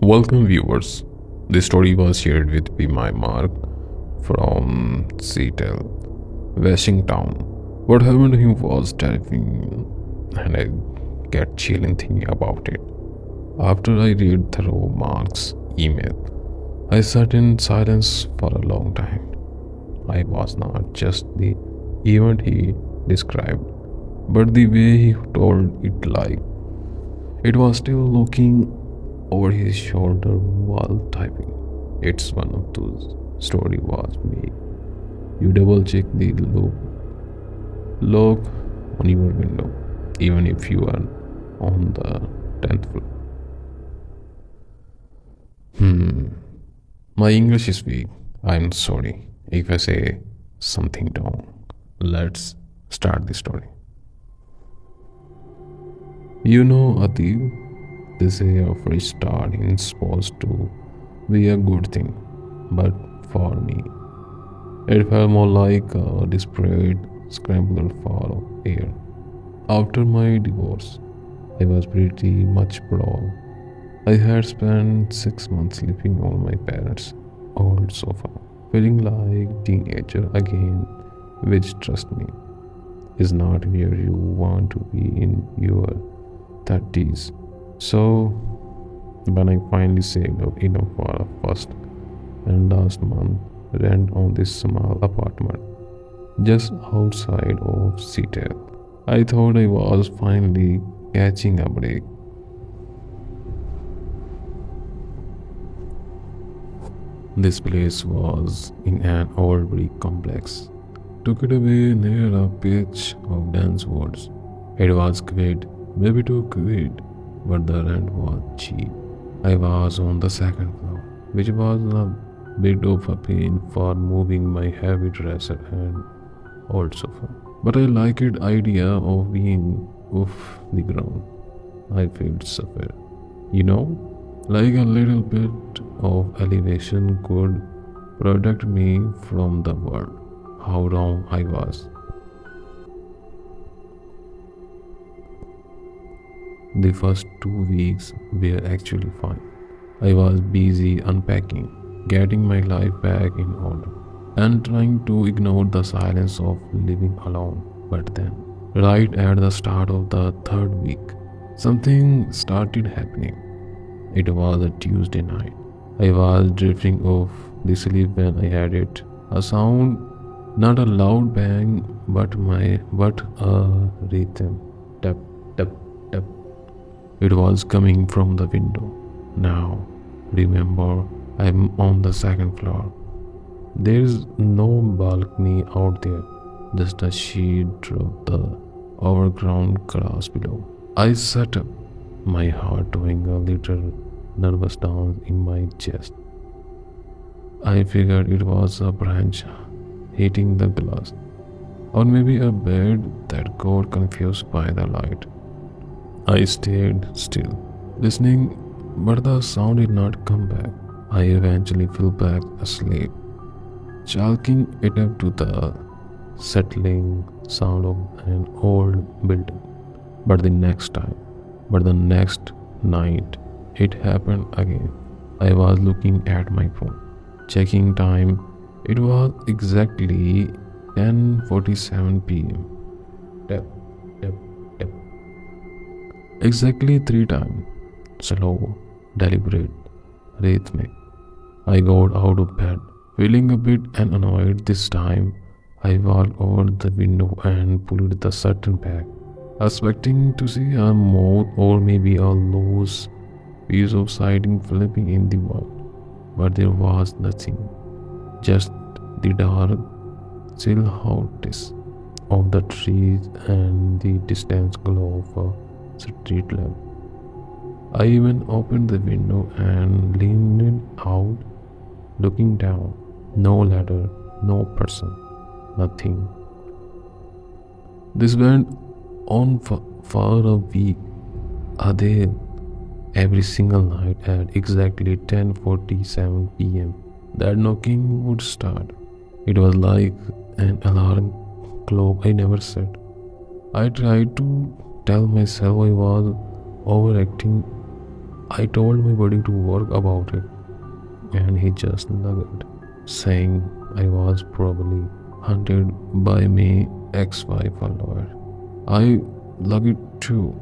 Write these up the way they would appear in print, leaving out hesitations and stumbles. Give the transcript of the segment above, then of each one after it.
Welcome, viewers. This story was shared with me by Mark from Seattle, Washington. What happened to him was terrifying, and I get chilling thinking about it. After I read through Mark's email, I sat in silence for a long time. I was not just the event he described, but the way he told it like it was still looking over his shoulder while typing. It's one of those story was made. You double check the lock on your window, even if you are on the 10th floor. My English is weak. I'm sorry if I say something wrong. Let's start the story. You know, Atif, they say a fresh start is supposed to be a good thing, but for me, it felt more like a desperate scramble for air. After my divorce, I was pretty much broke. I had spent 6 months living on my parents' old sofa, feeling like teenager again, which trust me, is not where you want to be in your 30s. So when I finally saved up enough for a first and last month rent on this small apartment just outside of Seattle, I thought I was finally catching a break. This place was in an old brick complex, tucked away near a patch of dense woods. It was quiet, maybe too quiet, but the rent was cheap. I was on the second floor, which was a bit of a pain for moving my heavy dresser and old sofa. But I liked the idea of being off the ground. I felt suffer. You know, like a little bit of elevation could protect me from the world. How wrong I was. The first 2 weeks were actually fine. I was busy unpacking, getting my life back in order, and trying to ignore the silence of living alone. But then, right at the start of the third week, something started happening. It was a Tuesday night. I was drifting off the sleep when I had it. A sound, not a loud bang, but a rhythm. Tap, tap, tap. It was coming from the window. Now, remember, I'm on the second floor. There's no balcony out there, just a sheet of the overgrown grass below. I sat up, my heart doing a little nervous dance in my chest. I figured it was a branch hitting the glass, or maybe a bird that got confused by the light. I stayed still, listening, but the sound did not come back. I eventually fell back asleep, chalking it up to the settling sound of an old building. But the next time, but the next night, it happened again. I was looking at my phone, checking time. It was exactly 10:47 p.m. Tap, tap, tap. Exactly 3 times. Slow, deliberate, rhythmic. I got out of bed, feeling a bit annoyed this time. I walked over the window and pulled the curtain back, expecting to see a moth or maybe a loose piece of siding flipping in the wind. But there was nothing, just the dark silhouettes of the trees and the distant glow of a street lamp. I even opened the window and leaned out, looking down. No ladder, no person, nothing. This went on for a week. A day every single night at exactly 10:47 p.m. That knocking would start. It was like an alarm clock I never set. I tried to tell myself I was overacting, I told my buddy to work about it, and he just laughed, saying I was probably hunted by my ex-wife or lawyer. I lugged too,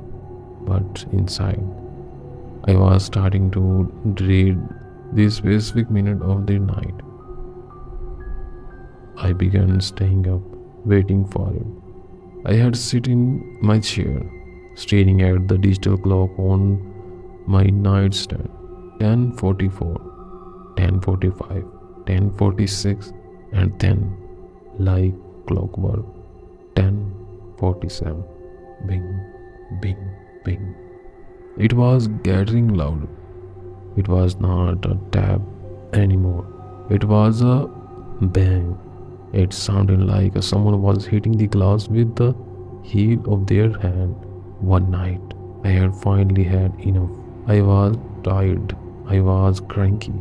but inside I was starting to dread the specific minute of the night. I began staying up, waiting for it. I had sit in my chair, staring at the digital clock on my nightstand. 10:44, 10:45, 10:46, and then, like clockwork, 10:47. Bing, bing, bing. It was getting louder. It was not a tap anymore. It was a bang. It sounded like someone was hitting the glass with the heel of their hand. One night, I had finally had enough. I was tired, I was cranky,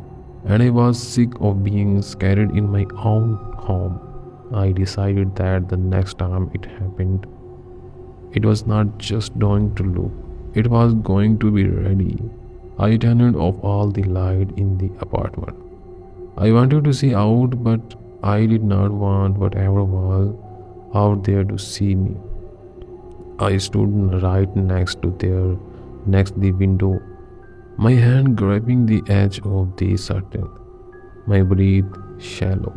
and I was sick of being scared in my own home. I decided that the next time it happened, it was not just going to look, it was going to be ready. I turned off all the light in the apartment. I wanted to see out, but I did not want whatever was out there to see me. I stood right next the window, my hand grabbing the edge of the curtain, my breath shallow.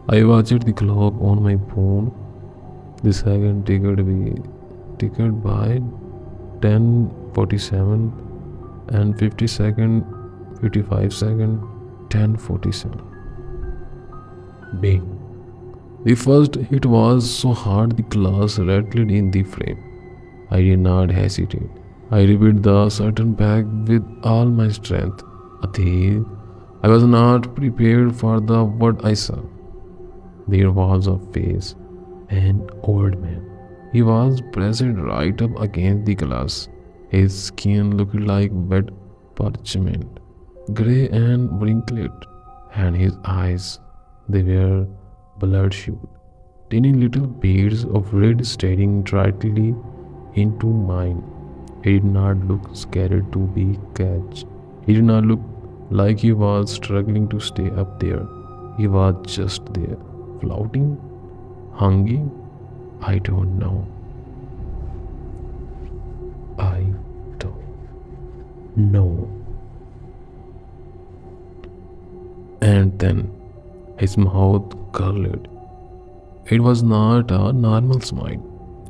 I watched the clock on my phone. The second ticked by 10:47 and 50 second, 55 second, 10:47. Bing. The first hit was so hard the glass rattled in the frame. I did not hesitate. I ripped the curtain back with all my strength. Until I was not prepared for the what I saw. There was a face, an old man. He was pressed right up against the glass. His skin looked like wet parchment, grey and wrinkled, and his eyes, they were bloodshot, tiny little beads of red staring directly into mine. He did not look scared to be catched. He did not look like he was struggling to stay up there. He was just there, floating, hanging. I don't know. I don't know. And then his mouth curled. It was not a normal smile.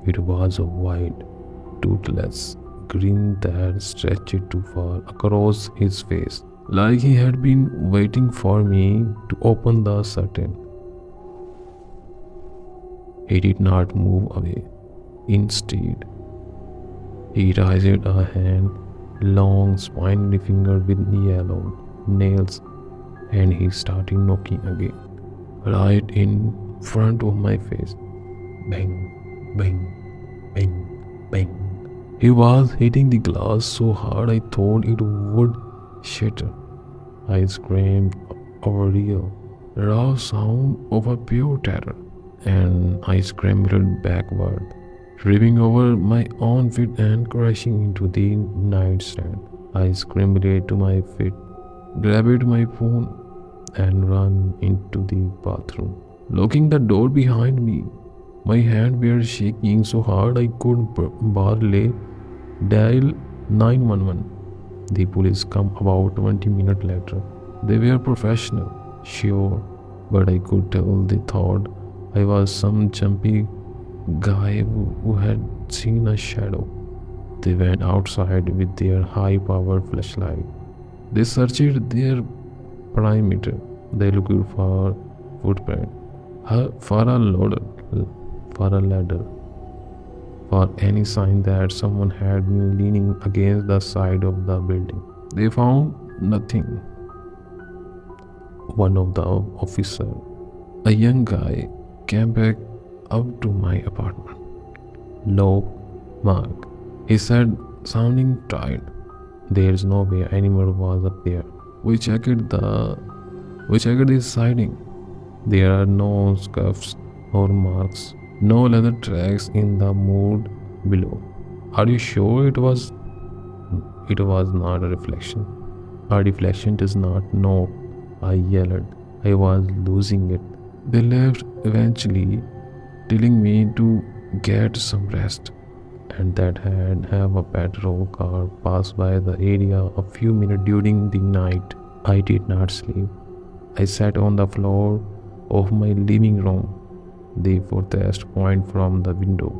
It was a wide, toothless grin that stretched too far across his face, like he had been waiting for me to open the curtain. He did not move away. Instead, he raised a hand, long spiny finger with yellow nails, and he started knocking again, right in front of my face. Bang, bang, bang, bang. He was hitting the glass so hard I thought it would shatter. I screamed a real, raw sound of a pure terror, and I scrambled backward, tripping over my own feet and crashing into the nightstand. I scrambled to my feet, grabbed my phone, and ran into the bathroom, locking the door behind me. My hands were shaking so hard I could barely dial 911. The police come about 20 minutes later. They were professional, sure, but I could tell they thought I was some jumpy guy who had seen a shadow. They went outside with their high-powered flashlight. They searched their perimeter. They looked for footprint, for a ladder, for any sign that someone had been leaning against the side of the building. They found nothing. One of the officers, a young guy, came back up to my apartment. "Look, Mark," he said, sounding tired. "There's no way anyone was up there. We checked the siding. There are no scuffs or marks, no leather tracks in the mold below. Are you sure it was It was not a reflection. A reflection does not know. I yelled. I was losing it. They left eventually, telling me to get some rest, and that had have a patrol car pass by the area a few minutes during the night. I did not sleep. I sat on the floor of my living room, the furthest point from the window,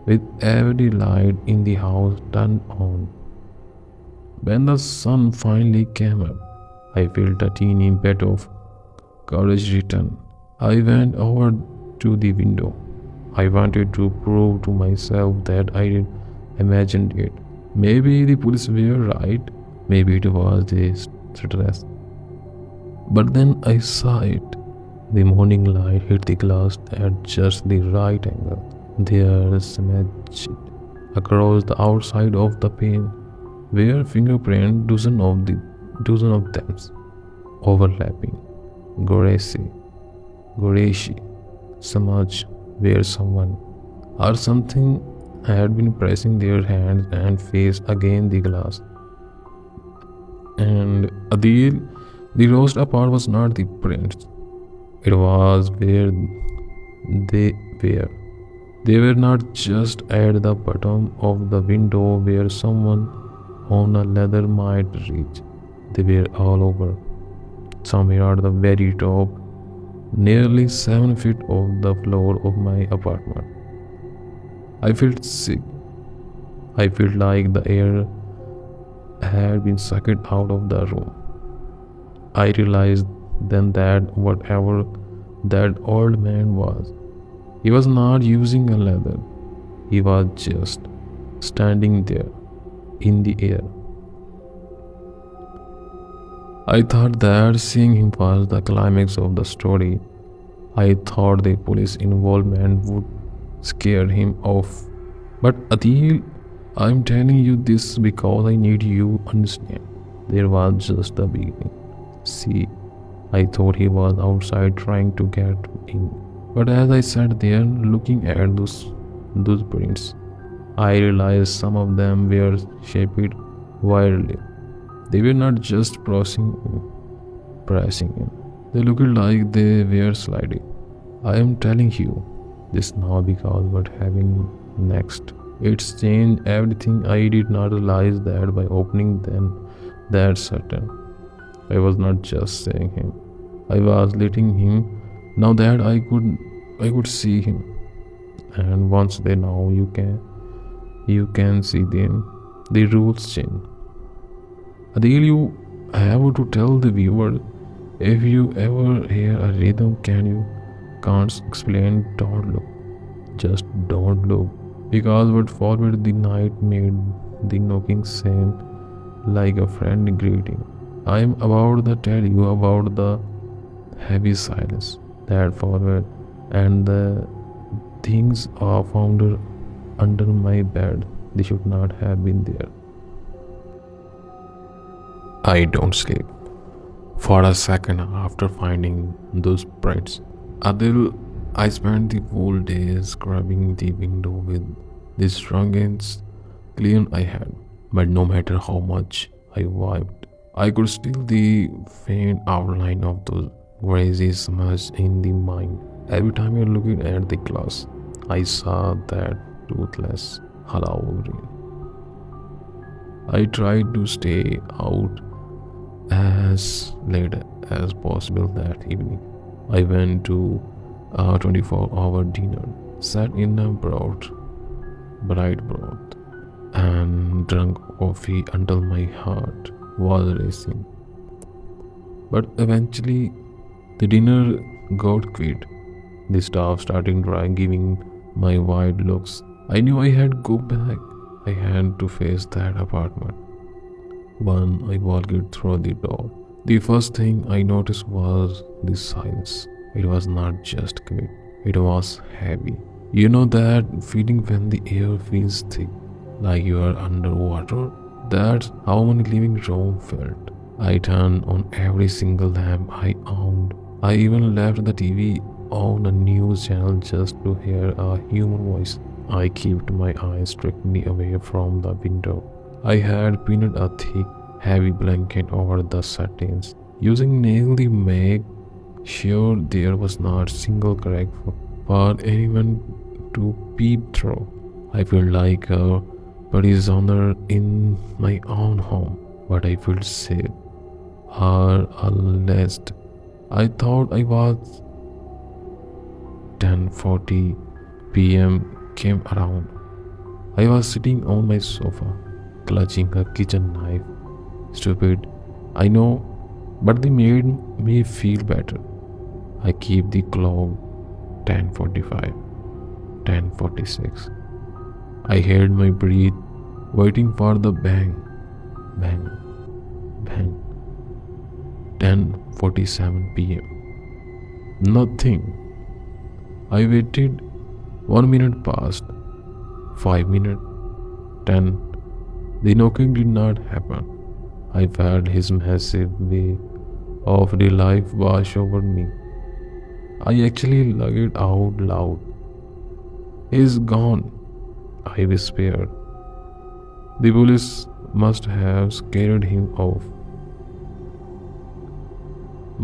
with every light in the house turned on. When the sun finally came up, I felt a teeny bit of courage return. I went over to the window. I wanted to prove to myself that I did imagined it. Maybe the police were right. Maybe it was the stress. But then I saw it. The morning light hit the glass at just the right angle. There smudged across the outside of the pane were fingerprints, dozen of them, overlapping, grassy, smudge where someone or something had been pressing their hands and face against the glass. And Adil, the roast apart was not the prints. It was where they were. They were not just at the bottom of the window where someone on a ladder might reach. They were all over. Somewhere at the very top, nearly 7 feet off the floor of my apartment. I felt sick. I felt like the air had been sucked out of the room. I realized then that whatever that old man was, he was not using a ladder. He was just standing there in the air. I thought that seeing him was the climax of the story. I thought the police involvement would scare him off. But Adil, I'm telling you this because I need you to understand. There was just the beginning. See, I thought he was outside trying to get in. But as I sat there looking at those prints, I realized some of them were shaped wildly. They were not just pressing in. They looked like they were sliding. I am telling you this now because what happened next. It's changed everything. I did not realize that by opening them that certain. I was not just saying him. I was letting him now that I could see him. And once they know you can see them. The rules change. Adil, you have to tell the viewer if you ever hear a rhythm can't explain, don't look. Just don't look. Because what followed the night made the knocking seem like a friendly greeting. I am about to tell you about the heavy silence that followed and the things are found under my bed. They should not have been there. I don't sleep for a second after finding those prints. Adil, I spent the whole day scrubbing the window with the strongest clean I had. But no matter how much I wiped, I could still the faint outline of those crazy smudges in the mind. Every time I looked at the glass, I saw that toothless, hollow. I tried to stay out as late as possible that evening. I went to a 24-hour dinner, sat in a bright broth, and drank coffee until my heart was racing. But eventually, the dinner got quit. The staff started giving my wide looks. I knew I had to go back. I had to face that apartment. When I walked through the door, the first thing I noticed was the silence. It was not just quiet, it was heavy. You know that feeling when the air feels thick, like you are underwater? That's how my living room felt. I turned on every single lamp I owned. I even left the TV on a news channel just to hear a human voice. I kept my eyes strictly away from the window. I had pinned a thick, heavy blanket over the curtains, using nail to make sure there was not a single crack for anyone to peep through. I felt like a prisoner in my own home, but I felt safe, or at least I thought I was. 10:40 p.m. came around. I was sitting on my sofa, clutching a kitchen knife. Stupid, I know, but they made me feel better. I keep the clock 10:45, 10:46. I heard my breath waiting for the bang, bang, bang. 10:47 p.m. Nothing. I waited. 1 minute passed. 5 minutes. 10. The knocking did not happen. I felt his massive wave of relief wash over me. I actually laughed out loud. He's gone, I whispered. The police must have scared him off.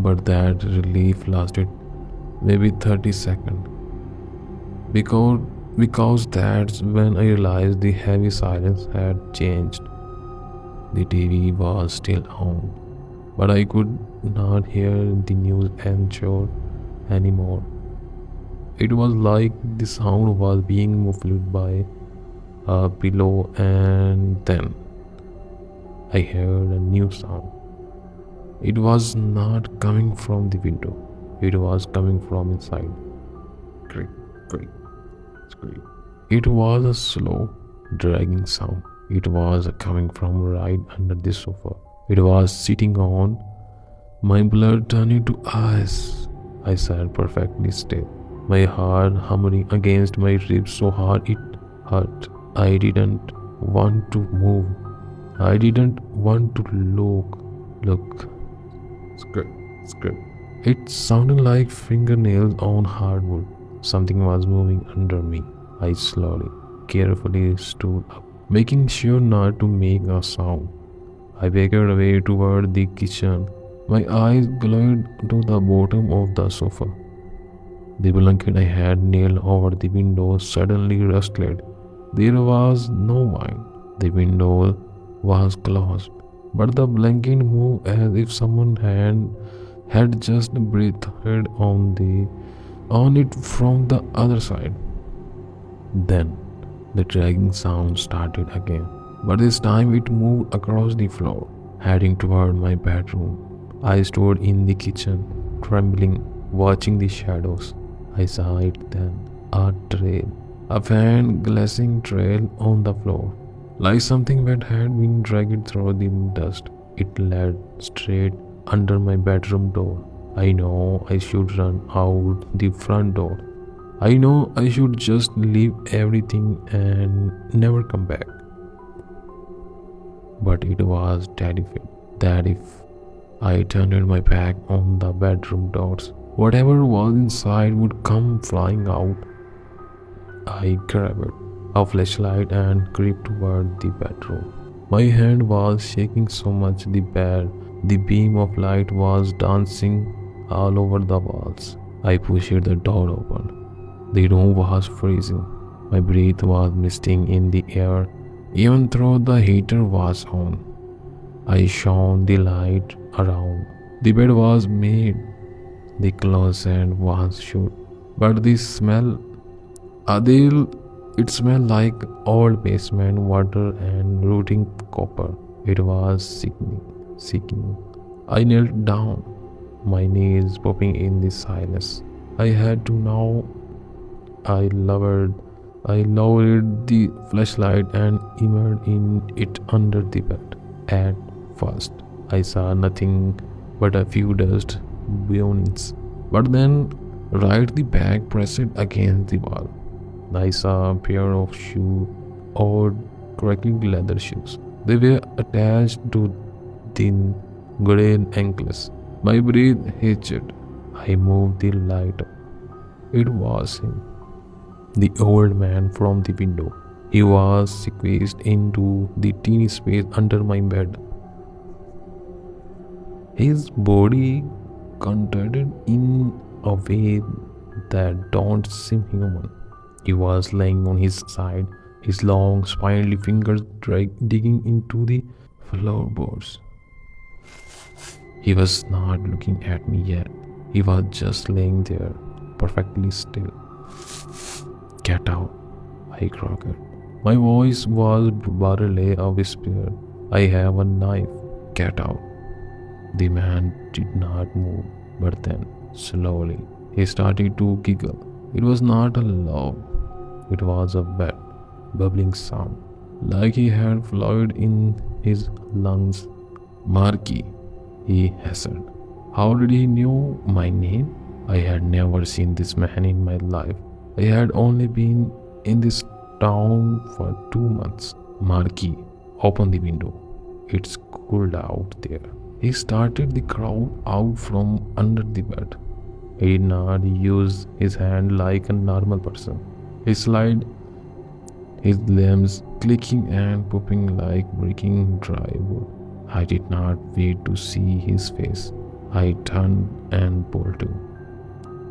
But that relief lasted maybe 30 seconds. Because that's when I realized the heavy silence had changed. The TV was still on, but I could not hear the news anchor anymore. It was like the sound was being muffled by a pillow, and then I heard a new sound. It was not coming from the window, it was coming from inside. Creak, creak, creak. It was a slow, dragging sound. It was coming from right under the sofa. It was sitting on. My blood turned to ice. I sat perfectly still, my heart humming against my ribs so hard it hurt. I didn't want to move. I didn't want to look. Script. It sounded like fingernails on hardwood. Something was moving under me. I slowly, carefully stood up, making sure not to make a sound. I backed away toward the kitchen. My eyes glued to the bottom of the sofa. The blanket I had nailed over the window suddenly rustled. There was no one. The window was closed, but the blanket moved as if someone had just breathed on it from the other side. Then the dragging sound started again, but this time it moved across the floor, heading toward my bedroom. I stood in the kitchen, trembling, watching the shadows. I saw it then, a trail, a faint, glazing trail on the floor, like something that had been dragged through the dust. It led straight under my bedroom door. I know I should run out the front door. I know I should just leave everything and never come back. But it was terrified that if I turned my back on the bedroom doors, whatever was inside would come flying out. I grabbed a flashlight and crept toward the bedroom. My hand was shaking so much the beam of light was dancing all over the walls. I pushed the door open. The room was freezing. My breath was misting in the air, even though the heater was on. I shone the light around. The bed was made. The closet was shut. But the smell, Adil, it smelled like old basement water and rotting copper. It was sickening. I knelt down, my knees popping in the silence. I had to know. I lowered the flashlight and immersed in it under the bed. At first, I saw nothing but a few dust bunnies. But then, right the back pressed against the wall, I saw a pair of odd, cracking leather shoes. They were attached to thin, grey ankles. My breath hitched. I moved the light up. It was him, the old man from the window. He was squeezed into the teeny space under my bed. His body contorted in a way that don't seem human. He was lying on his side, his long, spindly fingers digging into the floorboards. He was not looking at me yet. He was just laying there, perfectly still. Get out, I croaked. My voice was barely a whisper. I have a knife. Get out. The man did not move, but then, slowly, he started to giggle. It was not a laugh, it was a wet, bubbling sound, like he had fluid in his lungs. Marky, he hissed. How did he know my name? I had never seen this man in my life. I had only been in this town for 2 months. Marky, open the window. It's cold out there. He started the crowd out from under the bed. He did not use his hand like a normal person. He slid his limbs clicking and popping like breaking dry wood. I did not wait to see his face. I turned and bolted.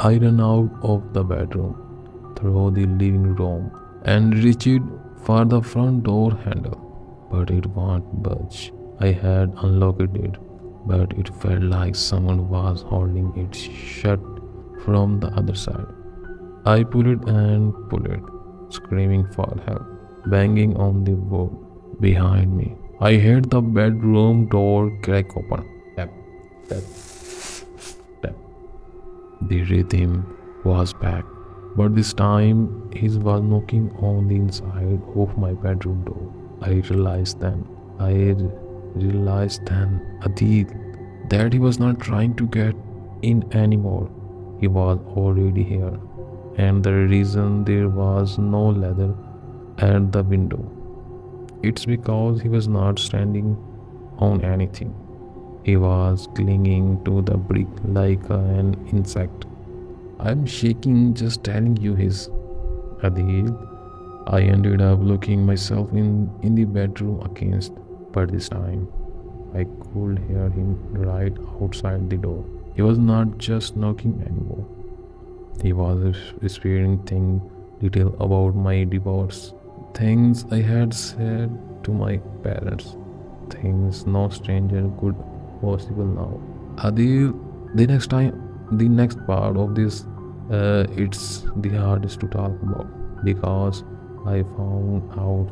I ran out of the bedroom, through the living room, and reached for the front door handle. But it won't budge. I had unlocked it, but it felt like someone was holding it shut from the other side. I pulled it, screaming for help, banging on the wood behind me. I heard the bedroom door crack open. Tap, tap, tap. The rhythm was back, but this time he was knocking on the inside of my bedroom door. I realized then, Adil, that he was not trying to get in anymore. He was already here, and the reason there was no leather at the window, it's because he was not standing on anything. He was clinging to the brick like an insect. I'm shaking just telling you his. Adil, I ended up looking myself in the bedroom against, but this time I could hear him right outside the door. He was not just knocking anymore. He was whispering things little about my divorce, things I had said to my parents, things no stranger could possible now. Adil, the next part of this, it's the hardest to talk about because I found out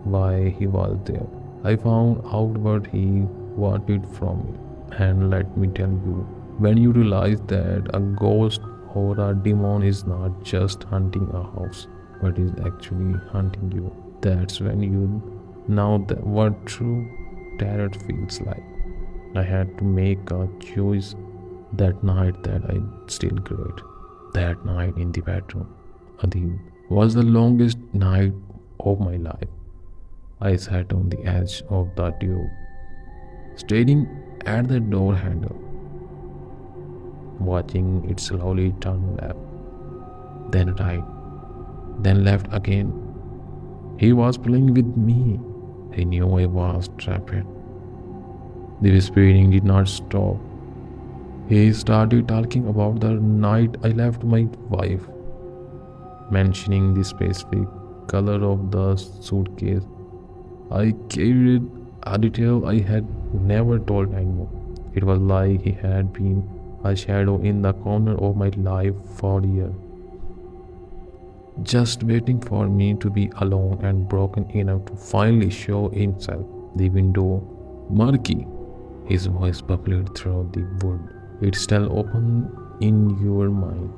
why he was there. I found out what he wanted from me. And let me tell you, when you realize that a ghost or a demon is not just hunting a house, but is actually hunting you, that's when you know that what true terror feels like. I had to make a choice that night that I still regret. That night in the bedroom, Adil, was the longest night of my life. I sat on the edge of the tube, staring at the door handle, watching it slowly turn left, then right, then left again. He was playing with me. He knew I was trapped. The whispering did not stop. He started talking about the night I left my wife, mentioning the specific color of the suitcase. I carried a detail I had never told anyone. It was like he had been a shadow in the corner of my life for years, just waiting for me to be alone and broken enough to finally show himself. The window, murky, his voice bubbled through the wood. It's still open in your mind.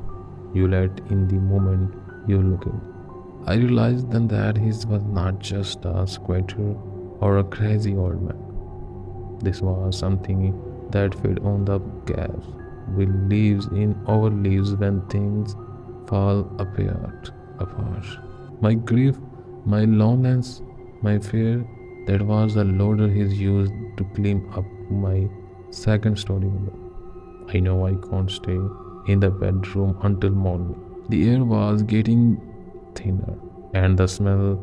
You let in the moment you look in. I realized then that he was not just a squatter or a crazy old man. This was something that fed on the gaps we lives in our lives when things fall apart. My grief, my loneliness, my fear, that was the loader he used to climb up my second story window. I know I can't stay in the bedroom until morning. The air was getting thinner, and the smell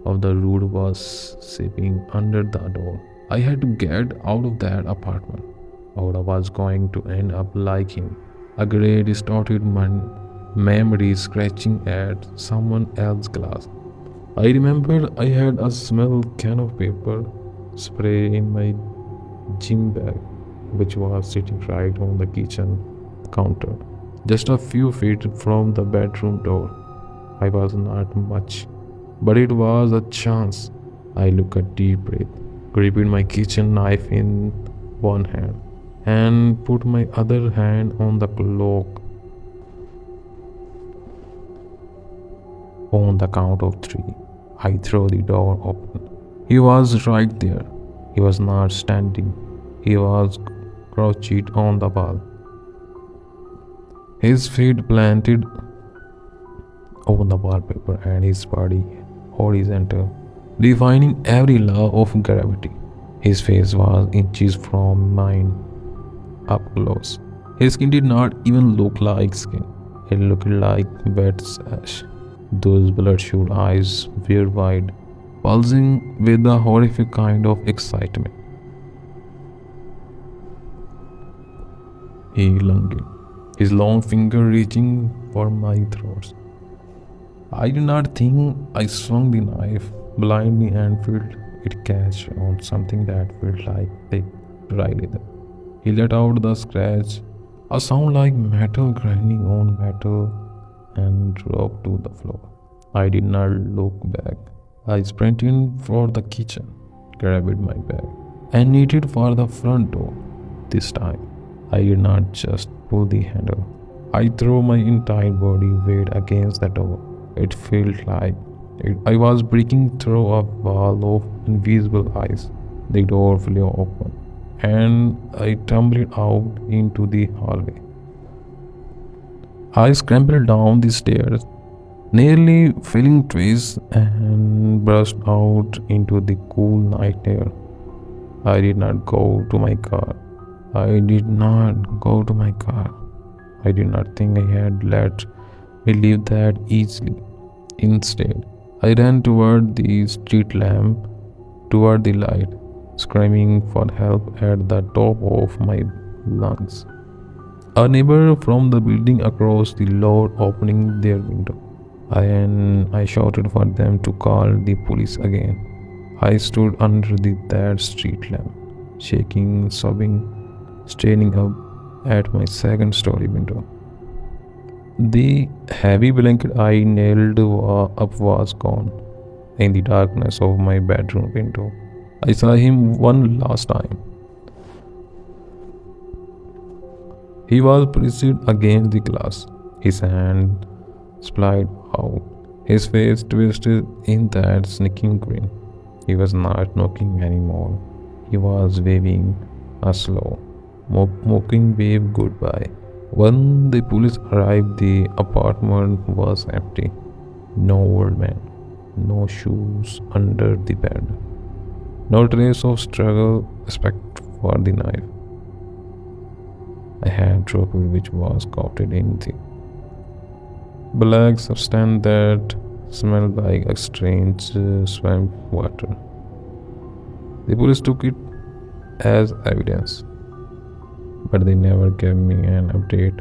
of the road was seeping under the door. I had to get out of that apartment, or I was going to end up like him. A grey, distorted memory scratching at someone else's glass. I remember I had a small can of paper spray in my gym bag, which was sitting right on the kitchen counter, just a few feet from the bedroom door. I was not much, but it was a chance. I took a deep breath, gripped my kitchen knife in one hand, and put my other hand on the clock. On the count of three, I threw the door open. He was right there. He was not standing. He was crouched on the wall, his feet planted on the wallpaper and his body horizontal, defying every law of gravity. His face was inches from mine up close. His skin did not even look like skin. It looked like wet ash. Those bloodshot eyes were wide, pulsing with a horrific kind of excitement. He lunged, his long finger reaching for my throat. I did not think. I swung the knife blindly and felt it catch on something that felt like thick, dry leather. He let out the scratch, a sound like metal grinding on metal, and dropped to the floor. I did not look back. I sprinted for the kitchen, grabbed my bag, and headed for the front door. This time, I did not just pull the handle. I threw my entire body weight against the door. It felt like I was breaking through a wall of invisible ice. The door flew open, and I tumbled out into the hallway. I scrambled down the stairs, nearly filling trees, and burst out into the cool night air. I did not go to my car. I did not go to my car. I did not think I had let me leave that easily. Instead, I ran toward the street lamp, toward the light, screaming for help at the top of my lungs. A neighbor from the building across the road opening their window. I shouted for them to call the police again. I stood under that street lamp, shaking, sobbing, staring up at my second story window. The heavy blanket I nailed up was gone. In the darkness of my bedroom window, I saw him one last time. He was pressed against the glass, his hand splayed out, his face twisted in that sneaking grin. He was not knocking anymore. He was waving a slow, mocking wave goodbye. When the police arrived, the apartment was empty. No old man, no shoes under the bed, no trace of struggle except for the knife I had dropped, which was coated in the black substance that smelled like a strange swamp water. The police took it as evidence, but they never gave me an update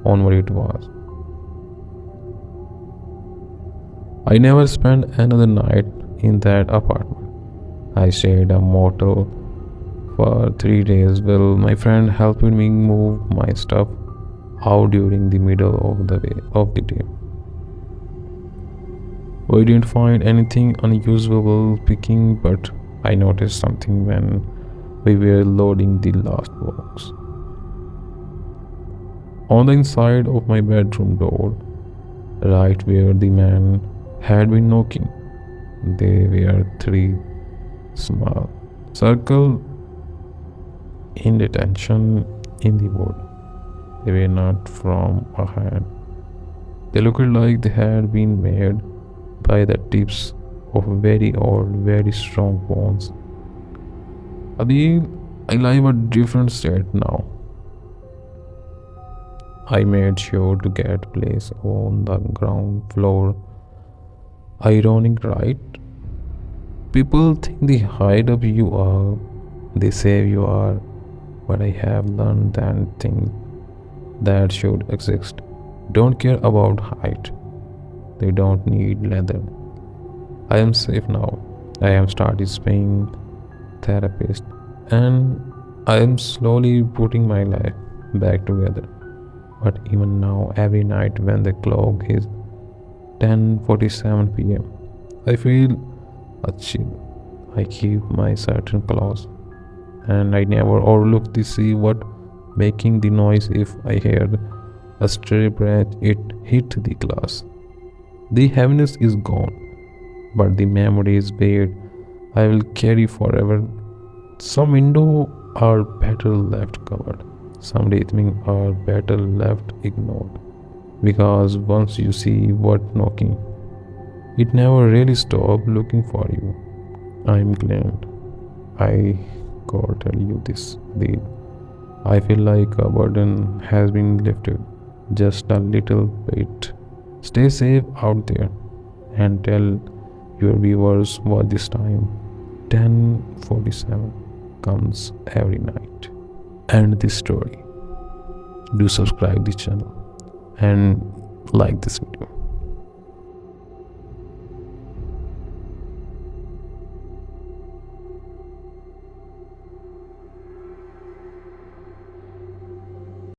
on what it was. I never spent another night in that apartment. I stayed a motel for 3 days while my friend helped me move my stuff out during the middle of the day. We didn't find anything unusual picking, but I noticed something when we were loading the last box. On the inside of my bedroom door, right where the man had been knocking, there were three small circles indentation in the wood. They were not from a hand. They looked like they had been made by the tips of very old, very strong bones. Adil, I live a different state now. I made sure to get a place on the ground floor. Ironic, right? People think the height of you are, they say you are, but I have learned that things that should exist don't care about height. They don't need leather. I am safe now. I have started paying therapist and I am slowly putting my life back together. But even now, every night when the clock is 10:47 p.m., I feel a chill. I keep my certain clothes and I never overlook to see what making the noise. If I heard a stray branch, it hit the glass. The heaviness is gone, but the memory is weird. I will carry forever. Some windows are better left covered. Some rhythmic are better left ignored. Because once you see what knocking, it never really stop looking for you. I'm glad I could tell you this, Deep. I feel like a burden has been lifted just a little bit. Stay safe out there and tell your viewers what this time 10:47 comes every night. End this story. Do subscribe this channel and like this video.